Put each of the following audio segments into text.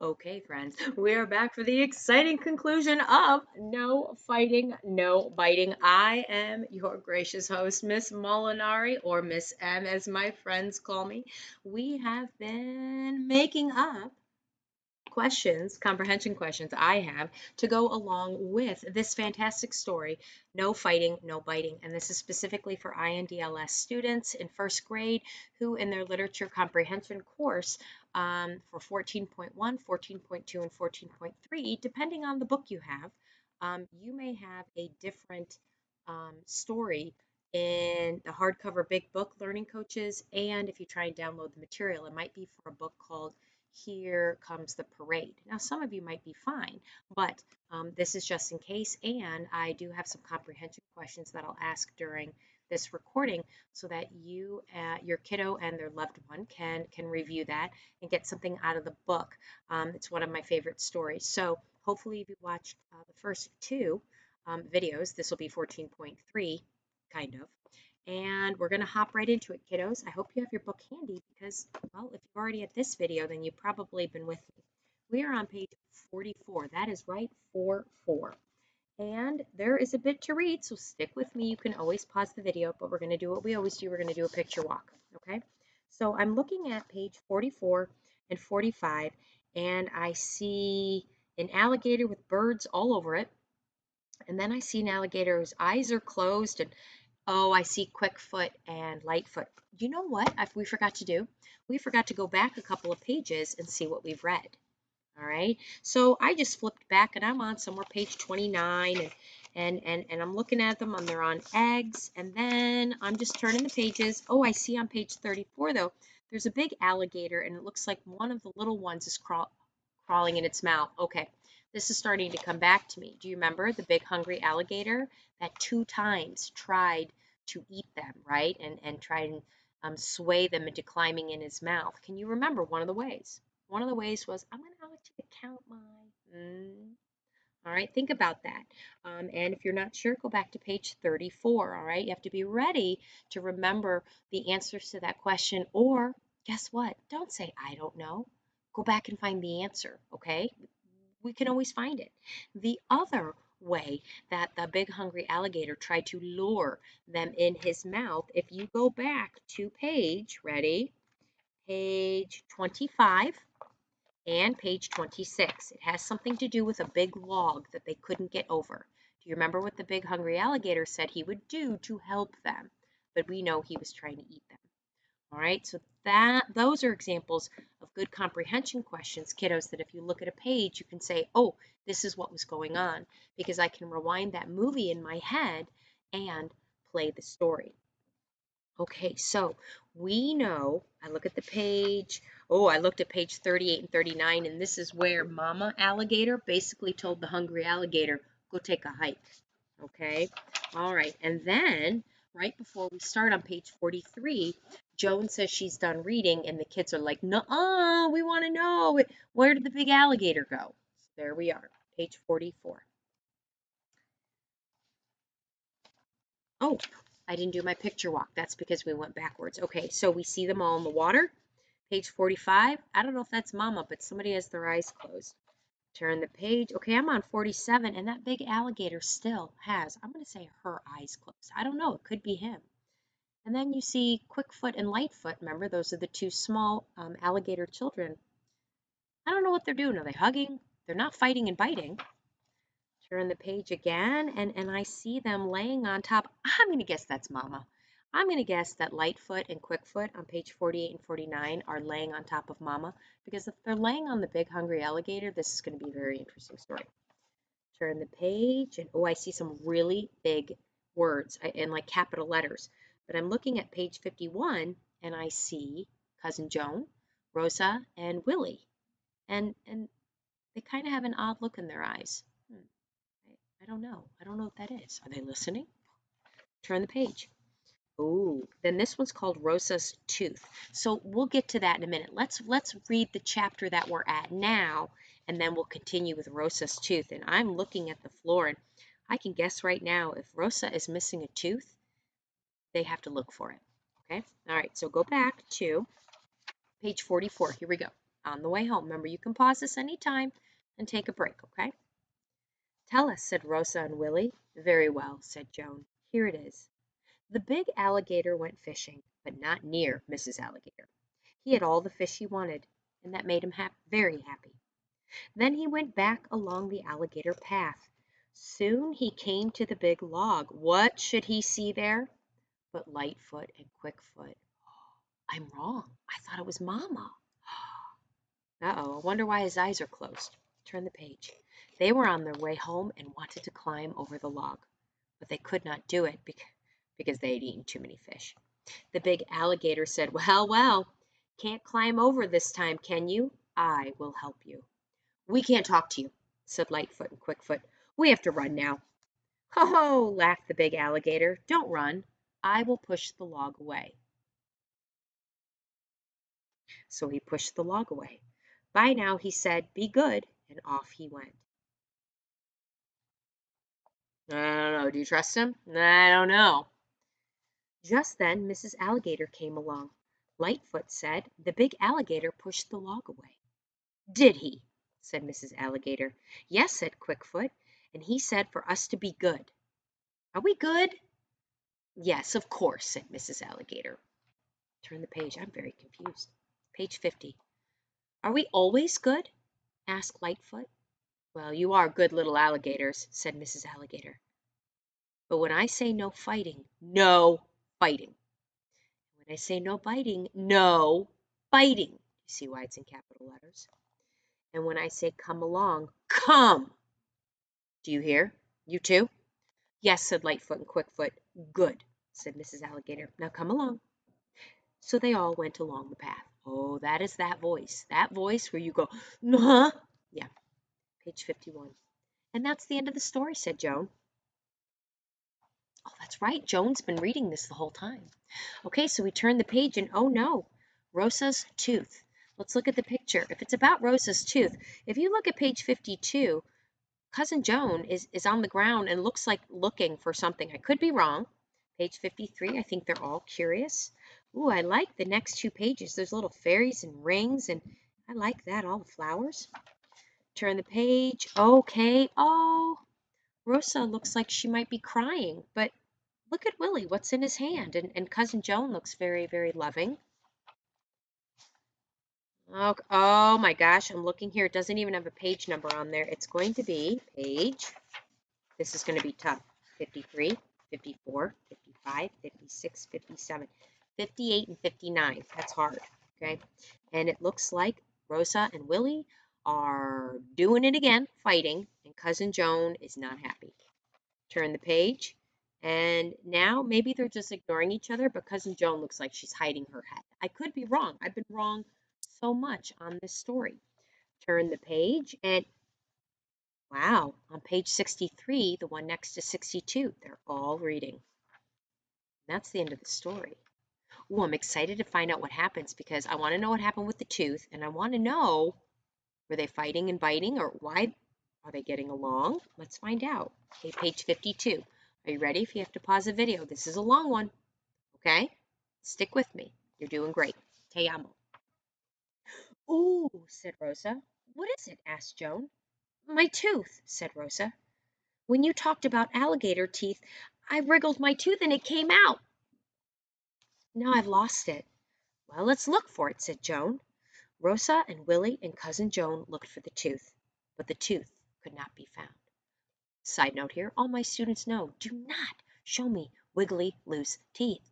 Okay, friends, we are back for the exciting conclusion of No Fighting, No Biting. I am your gracious host, Miss Molinari, or Miss M, as my friends call me. We have been making up questions, comprehension questions I have to go along with this fantastic story, No Fighting, No Biting. And this is specifically for INDLS students in first grade who, in their literature comprehension course for 14.1, 14.2, and 14.3, depending on the book you have, you may have a different story in the hardcover big book learning coaches. And if you try and download the material, it might be for a book called Here Comes the Parade. Now, some of you might be fine, but this is just in case, and I do have some comprehension questions that I'll ask during this recording so that you, your kiddo and their loved one can review that and get something out of the book. It's one of my favorite stories. So hopefully if you watched the first two videos, this will be 14.3, kind of. And we're going to hop right into it, kiddos. I hope you have your book handy because, well, if you're already at this video, then you've probably been with me. We are on page 44. That is right, 4-4. And there is a bit to read, so stick with me. You can always pause the video, but we're going to do what we always do. We're going to do a picture walk, okay? So I'm looking at page 44 and 45, and I see an alligator with birds all over it. And then I see an alligator whose eyes are closed and oh, I see Quickfoot and Lightfoot. You know what we forgot to do? We forgot to go back a couple of pages and see what we've read. All right. So I just flipped back and I'm on somewhere page 29 and I'm looking at them and they're on eggs. And then I'm just turning the pages. Oh, I see on page 34 though, there's a big alligator and it looks like one of the little ones is crawling in its mouth. Okay. This is starting to come back to me. Do you remember the big hungry alligator that 2 times tried to eat them, right? And try and sway them into climbing in his mouth. Can you remember one of the ways? One of the ways was, I'm going to let you to count my. All right, think about that. And if you're not sure, go back to page 34. All right, you have to be ready to remember the answers to that question. Or guess what? Don't say, I don't know. Go back and find the answer, okay? We can always find it. The other way that the big hungry alligator tried to lure them in his mouth, if you go back to page, ready, page 25 and page 26, it has something to do with a big log that they couldn't get over. Do you remember what the big hungry alligator said he would do to help them? But we know he was trying to eat them. All right, so those are examples of good comprehension questions, kiddos, that if you look at a page, you can say, oh, this is what was going on, because I can rewind that movie in my head and play the story. Okay, so we know, I look at the page, oh, I looked at page 38 and 39, and this is where Mama Alligator basically told the hungry alligator, go take a hike. Okay, all right, and then right before we start on page 43, Joan says she's done reading, and the kids are like, nuh-uh, we want to know, where did the big alligator go? So there we are, page 44. Oh, I didn't do my picture walk. That's because we went backwards. Okay, so we see them all in the water. Page 45. I don't know if that's Mama, but somebody has their eyes closed. Turn the page. Okay, I'm on 47, and that big alligator still has, I'm going to say her eyes closed. I don't know. It could be him. And then you see Quickfoot and Lightfoot. Remember, those are the two small alligator children. I don't know what they're doing. Are they hugging? They're not fighting and biting. Turn the page again, and I see them laying on top. I'm going to guess that's Mama. I'm going to guess that Lightfoot and Quickfoot on page 48 and 49 are laying on top of Mama, because if they're laying on the big hungry alligator, this is going to be a very interesting story. Turn the page, and oh, I see some really big words in like capital letters. But I'm looking at page 51, and I see Cousin Joan, Rosa, and Willie. And they kind of have an odd look in their eyes. I don't know. I don't know what that is. Are they listening? Turn the page. Oh, then this one's called Rosa's Tooth. So we'll get to that in a minute. Let's read the chapter that we're at now, and then we'll continue with Rosa's Tooth. And I'm looking at the floor, and I can guess right now if Rosa is missing a tooth, they have to look for it. Okay? All right, so go back to page 44. Here we go. on the way home. Remember, you can pause this anytime and take a break, okay? Tell us, said Rosa and Willie. Very well, said Joan. Here it is. The big alligator went fishing, but not near Mrs. Alligator. He had all the fish he wanted, and that made him very happy. Then he went back along the alligator path. Soon he came to the big log. What should he see there? But Lightfoot and Quickfoot. I'm wrong. I thought it was Mama. Uh-oh, I wonder why his eyes are closed. Turn the page. They were on their way home and wanted to climb over the log, but they could not do it because they had eaten too many fish. The big alligator said, well, well, can't climb over this time, can you? I will help you. We can't talk to you, said Lightfoot and Quickfoot. We have to run now. Ho, ho, laughed the big alligator. Don't run. I will push the log away. So he pushed the log away. Bye now, he said. Be good. And off he went. I don't know. Do you trust him? I don't know. Just then Mrs. Alligator came along. Lightfoot said the big alligator pushed the log away. Did he? Said Mrs. Alligator. Yes, said Quickfoot, and he said for us to be good. Are we good? Yes, of course, said Mrs. Alligator. Turn the page. I'm very confused. Page 50. Are we always good? Asked Lightfoot. Well, you are good little alligators, said Mrs. Alligator. But when I say no fighting, no fighting. When I say no biting, no biting. You see why it's in capital letters? And when I say come along, come. Do you hear? You too? Yes, said Lightfoot and Quickfoot. Good, said Mrs. Alligator. Now come along. So they all went along the path. Oh, that is that voice. That voice where you go, huh? Yeah, page 51. And that's the end of the story, said Joan. Oh, that's right. Joan's been reading this the whole time. Okay, so we turn the page and oh no, Rosa's tooth. Let's look at the picture. If it's about Rosa's tooth, if you look at page 52, Cousin Joan is on the ground and looks like looking for something. I could be wrong. Page 53, I think they're all curious. Ooh, I like the next two pages. There's little fairies and rings, and I like that, all the flowers. Turn the page. Okay. Oh, Rosa looks like she might be crying, but look at Willie. What's in his hand? And Cousin Joan looks very, very loving. Oh my gosh, I'm looking here. It doesn't even have a page number on there. It's going to be page. This is going to be tough. 53, 54, 55, 56, 57, 58, and 59. That's hard, okay? And it looks like Rosa and Willie are doing it again, fighting, and Cousin Joan is not happy. Turn the page, and now maybe they're just ignoring each other, but Cousin Joan looks like she's hiding her head. I could be wrong. I've been wrong so much on this story. Turn the page, and wow, on page 63, the one next to 62, they're all reading. That's the end of the story. Oh, I'm excited to find out what happens because I want to know what happened with the tooth, and I want to know, were they fighting and biting, or why are they getting along? Let's find out. Okay, page 52. Are you ready? If you have to pause the video, this is a long one. Okay? Stick with me. You're doing great. Te amo. Ooh, said Rosa. What is it? Asked Joan. My tooth, said Rosa. When you talked about alligator teeth, I wriggled my tooth and it came out. Now I've lost it. Well, let's look for it, said Joan. Rosa and Willie and Cousin Joan looked for the tooth, but the tooth could not be found. Side note here, all my students know, do not show me wiggly, loose teeth.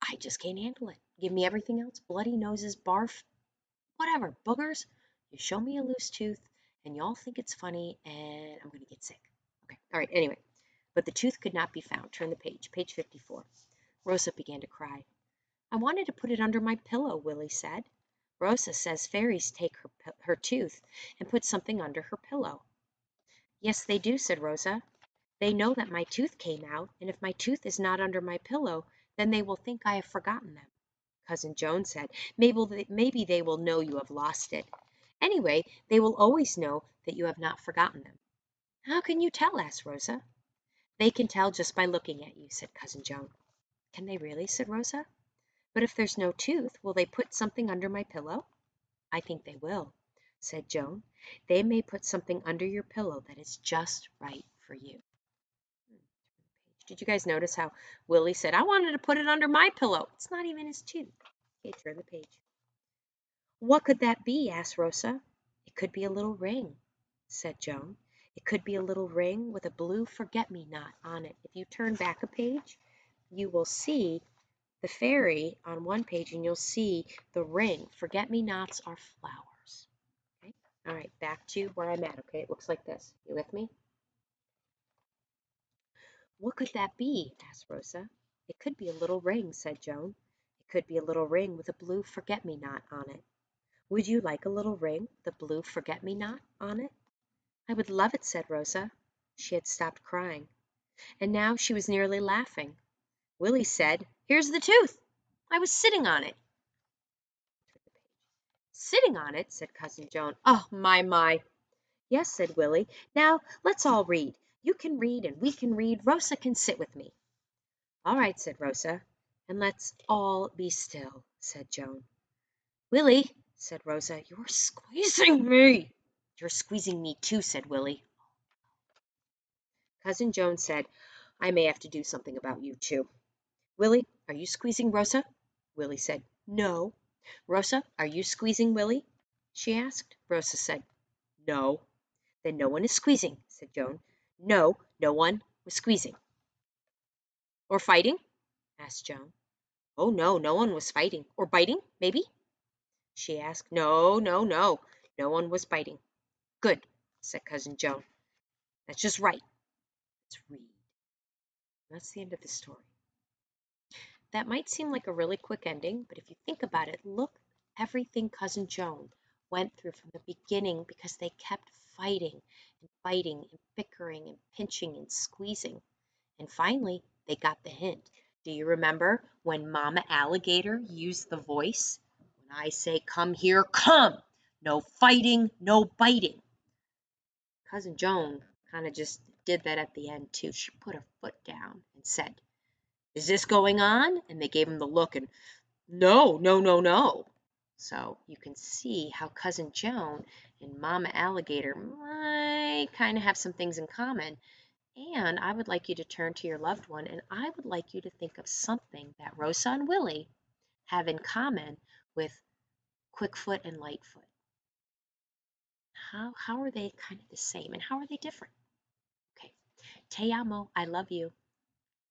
I just can't handle it. Give me everything else, bloody noses, barf, whatever, boogers. You show me a loose tooth, and y'all think it's funny, and I'm going to get sick. Okay, all right, anyway. But the tooth could not be found. Turn the page, page 54. Rosa began to cry. I wanted to put it under my pillow, Willie said. Rosa says fairies take her tooth and put something under her pillow. Yes, they do, said Rosa. They know that my tooth came out, and if my tooth is not under my pillow, then they will think I have forgotten them. Cousin Joan said, maybe they will know you have lost it. Anyway, they will always know that you have not forgotten them. How can you tell? Asked Rosa. They can tell just by looking at you, said Cousin Joan. Can they really? Said Rosa. But if there's no tooth, will they put something under my pillow? I think they will, said Joan. They may put something under your pillow that is just right for you. Did you guys notice how Willie said, I wanted to put it under my pillow? It's not even his tooth. Okay, turn the page. What could that be? Asked Rosa. It could be a little ring, said Joan. It could be a little ring with a blue forget-me-not on it. If you turn back a page, you will see the fairy on one page and you'll see the ring. Forget-me-nots are flowers. Okay? All right, back to where I'm at, okay? It looks like this. You with me? What could that be? Asked Rosa. It could be a little ring, said Joan. It could be a little ring with a blue forget-me-not on it. Would you like a little ring with a blue forget-me-not on it? I would love it, said Rosa. She had stopped crying, and now she was nearly laughing. Willie said, Here's the tooth. I was sitting on it. Sitting on it, said Cousin Joan. Oh, my. Yes, said Willie. Now let's all read. You can read and we can read. Rosa can sit with me. All right, said Rosa. And let's all be still, said Joan. Willie, said Rosa, you're squeezing me. You're squeezing me too, said Willie. Cousin Joan said, I may have to do something about you too. Willie, are you squeezing Rosa? Willie said, No. Rosa, are you squeezing Willie? She asked. Rosa said, No. Then no one is squeezing, said Joan. No, no one was squeezing. Or fighting? Asked Joan. Oh, no, no one was fighting. Or biting, maybe? She asked. No. No one was biting. Good, said Cousin Joan. That's just right. Let's read. That's the end of the story. That might seem like a really quick ending, but if you think about it, look everything Cousin Joan went through from the beginning because they kept fighting and fighting and bickering and pinching and squeezing. And finally, they got the hint. Do you remember when Mama Alligator used the voice? When I say come here, come! No fighting, no biting. Cousin Joan kind of just did that at the end too. She put her foot down and said, Is this going on? And they gave him the look and no. So you can see how Cousin Joan and Mama Alligator might kind of have some things in common. And I would like you to turn to your loved one and I would like you to think of something that Rosa and Willie have in common with Quickfoot and Lightfoot. How are they kind of the same and how are they different? Okay. Te amo, I love you.